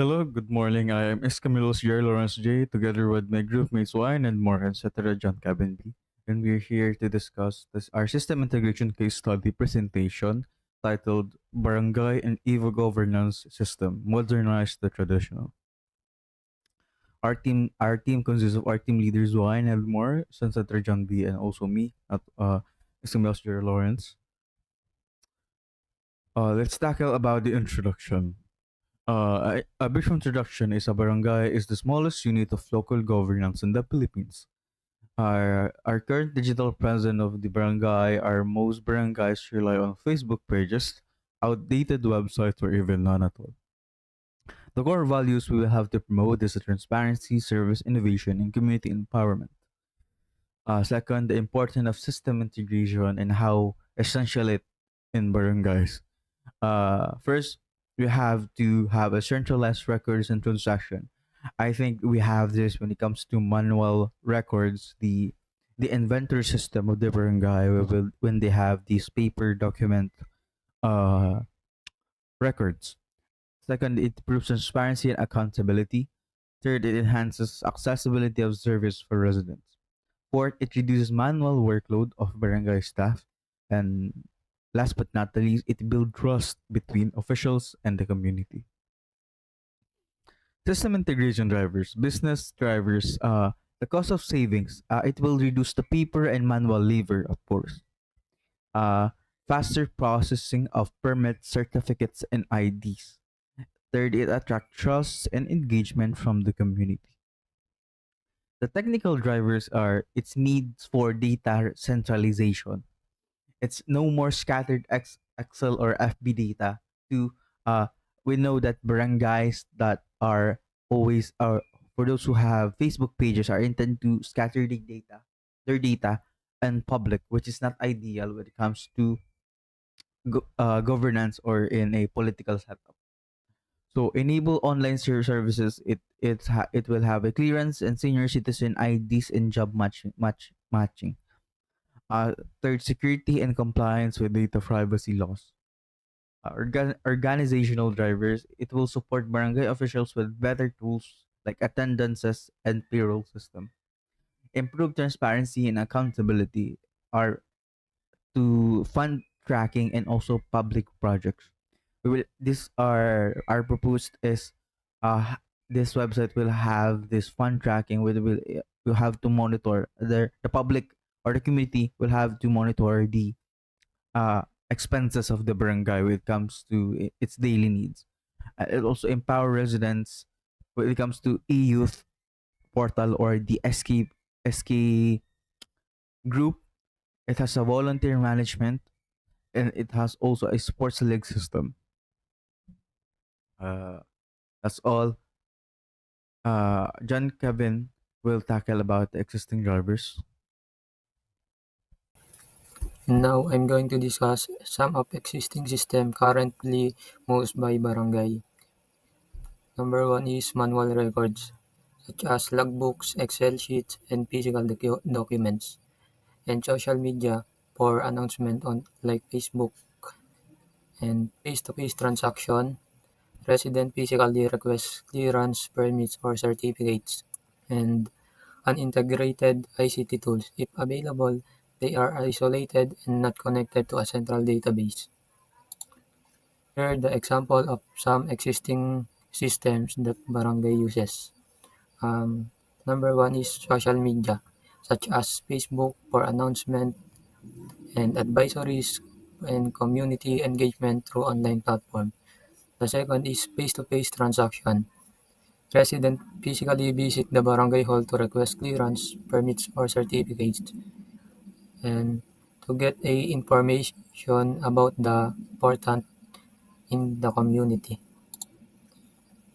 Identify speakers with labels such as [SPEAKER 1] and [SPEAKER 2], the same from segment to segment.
[SPEAKER 1] Hello, good morning. I am Escamilos J. Lawrence J. Together with my group mates Wine and more, etc. John Cabin B. And we're here to discuss our system integration case study presentation titled Barangay and Evo Governance System Modernize the Traditional. Our team consists of our team leaders Wine and more, Etc. John B. and also me at Escamilos J. Lawrence. Let's tackle about the introduction. A brief introduction is a barangay is the smallest unit of local governance in the Philippines. Our current digital presence of the barangay are most barangays rely on Facebook pages, outdated websites, or even none at all. The core values we will have to promote is the transparency, service, innovation, and community empowerment. Second, the importance of system integration and how essential it in barangays. First, we have to have a centralized records and transaction. I think we have this when it comes to manual records, the inventor system of the barangay when they have these paper document uh, records. Second, it improves transparency and accountability. Third, it enhances accessibility of service for residents. Fourth, it reduces manual workload of barangay staff. And last but not the least, it builds trust between officials and the community. System integration drivers, business drivers, the cost of savings, it will reduce the paper and manual labor, of course. Uh, Faster processing of permits, certificates, and IDs. Third, it attracts trust and engagement from the community. The technical drivers are its needs for data centralization. It's no more scattered Excel or FB data. To uh, we know that barangays that are always are for those who have Facebook pages are intended to scatter their data, and public, which is not ideal when it comes to governance or in a political setup. So enable online services. It will have a clearance and senior citizen IDs and job matching. Uh, Third, security and compliance with data privacy laws. Organizational drivers. It will support barangay officials with better tools like attendances and payroll system. Improve transparency and accountability are to fund tracking and also public projects. We will this are our proposed is this website will have this fund tracking where will have to monitor the public or the community will have to monitor the uh expenses of the barangay when it comes to its daily needs. It also empower residents when it comes to e-youth portal or the SK group. It has a volunteer management and it has also a sports league system. Uh, that's all. John Kevin will tackle about the existing drivers.
[SPEAKER 2] Now I'm going to discuss some of existing system currently used by barangay. Number one is manual records, such as logbooks, Excel sheets, and physical documents, and social media for announcement on like Facebook and face-to-face transaction. Resident physically request clearance permits or certificates, and unintegrated ICT tools. If available, they are isolated and not connected to a central database. Here are the example of some existing systems that barangay uses. Number one is social media, such as Facebook for announcement and advisories and community engagement through online platform. The second is face-to-face transaction. Resident physically visit the barangay hall to request clearance, permits, or certificates, and to get a information about the important in the community.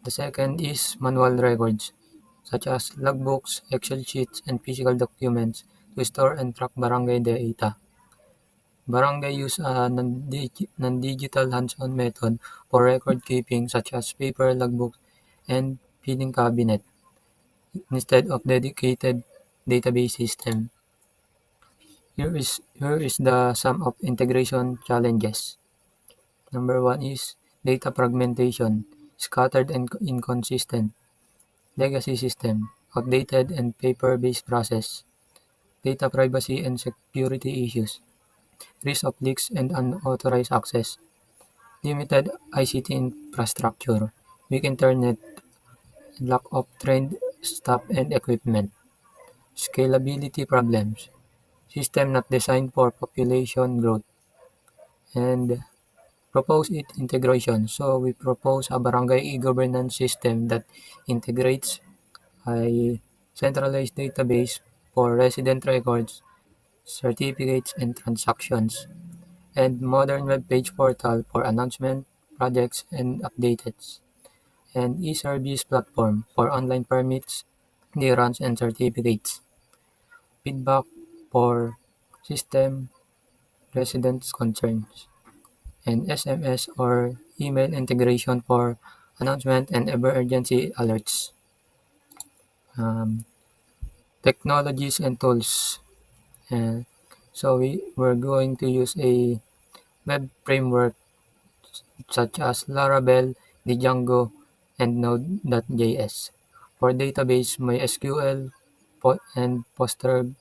[SPEAKER 2] The second is manual records, such as logbooks, Excel sheets, and physical documents to store and track barangay data. Barangay use a non-digital hands-on method for record keeping such as paper logbooks and filing cabinet instead of dedicated database system. Here is the sum of integration challenges. Number one is data fragmentation. scattered and inconsistent, legacy system, outdated and paper-based process, data privacy and security issues, risk of leaks and unauthorized access, limited ICT infrastructure, weak internet, lack of trained staff and equipment, scalability problems, system not designed for population growth, and propose it integration. So we propose a barangay e-governance system that integrates a centralized database for resident records, certificates, and transactions, and modern web page portal for announcement, projects, and updates, and e-service platform for online permits, clearance, and certificates, feedback for system residents' concerns, and SMS or email integration for announcement and emergency alerts. Um, Technologies and tools. Uh, we're going to use a web framework such as Laravel, Django, and Node.js. For database, MySQL and PostgreSQL.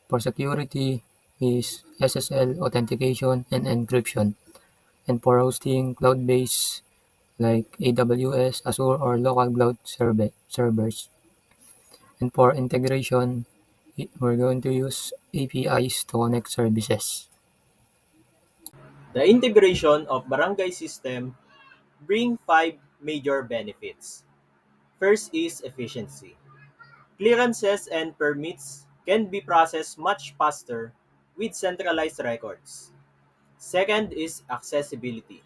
[SPEAKER 2] For security is SSL authentication and encryption. And for hosting, cloud-based like AWS, Azure, or local cloud servers. And for integration, we're going to use APIs to connect services.
[SPEAKER 3] The integration of barangay system bring five major benefits. First is efficiency. Clearances and permits can be processed much faster with centralized records. Second is accessibility.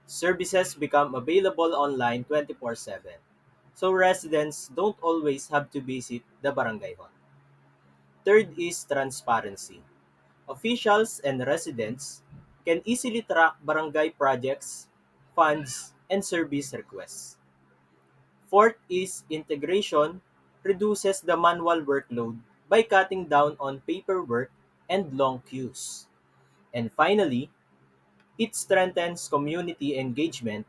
[SPEAKER 3] Services become available online 24/7, so residents don't always have to visit the barangay hall. Third is transparency. Officials and residents can easily track barangay projects, funds, and service requests. Fourth is integration reduces the manual workload by cutting down on paperwork and long queues. And finally, it strengthens community engagement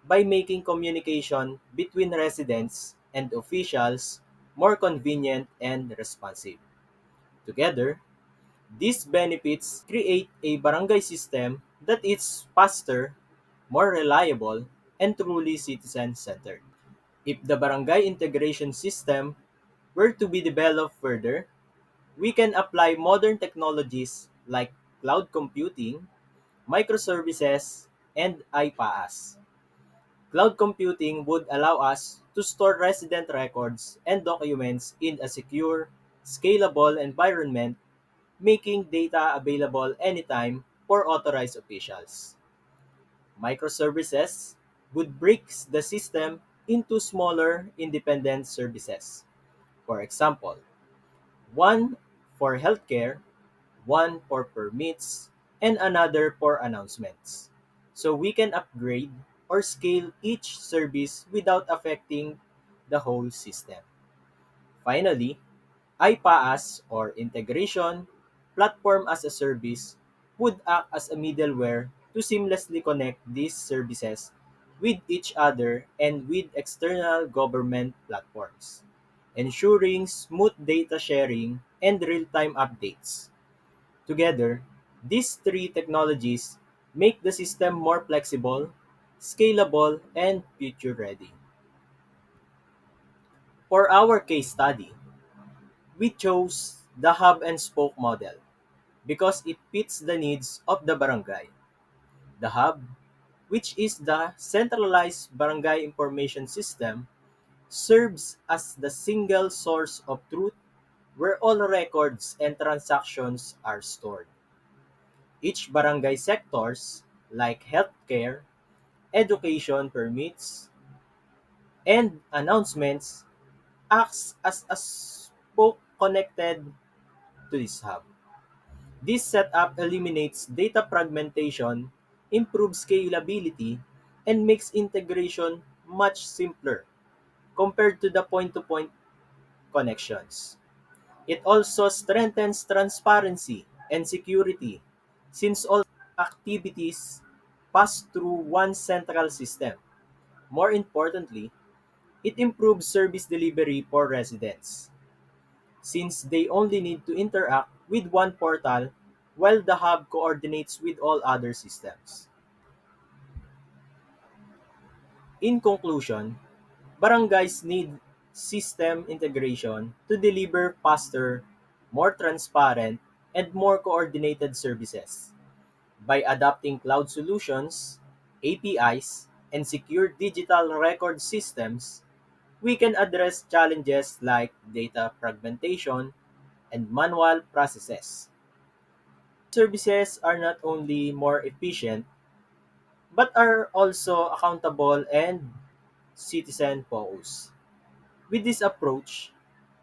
[SPEAKER 3] by making communication between residents and officials more convenient and responsive. Together, these benefits create a barangay system that is faster, more reliable, and truly citizen-centered. If the barangay integration system were to be developed further, we can apply modern technologies like cloud computing, microservices, and iPaaS. Cloud computing would allow us to store resident records and documents in a secure, scalable environment, making data available anytime for authorized officials. Microservices would break the system into smaller independent services. For example, one for healthcare, one for permits, and another for announcements. So we can upgrade or scale each service without affecting the whole system. Finally, iPaaS or Integration Platform as a Service would act as a middleware to seamlessly connect these services with each other and with external government platforms, ensuring smooth data sharing and real-time updates. Together, these three technologies make the system more flexible, scalable, and future-ready. For our case study, we chose the hub and spoke model because it fits the needs of the barangay. The hub, which is the centralized barangay information system, serves as the single source of truth where all records and transactions are stored. Each barangay sectors, like healthcare, education permits, and announcements, acts as a spoke connected to this hub. This setup eliminates data fragmentation, improves scalability, and makes integration much simpler compared to the point-to-point connections. It also strengthens transparency and security since all activities pass through one central system. More importantly, it improves service delivery for residents, since they only need to interact with one portal while the hub coordinates with all other systems. In conclusion, barangays need system integration to deliver faster, more transparent, and more coordinated services. By adopting cloud solutions, APIs, and secure digital record systems, we can address challenges like data fragmentation and manual processes. Services are not only more efficient, but are also accountable and citizen focused. With this approach,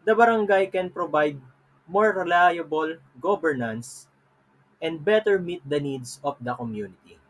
[SPEAKER 3] the barangay can provide more reliable governance and better meet the needs of the community.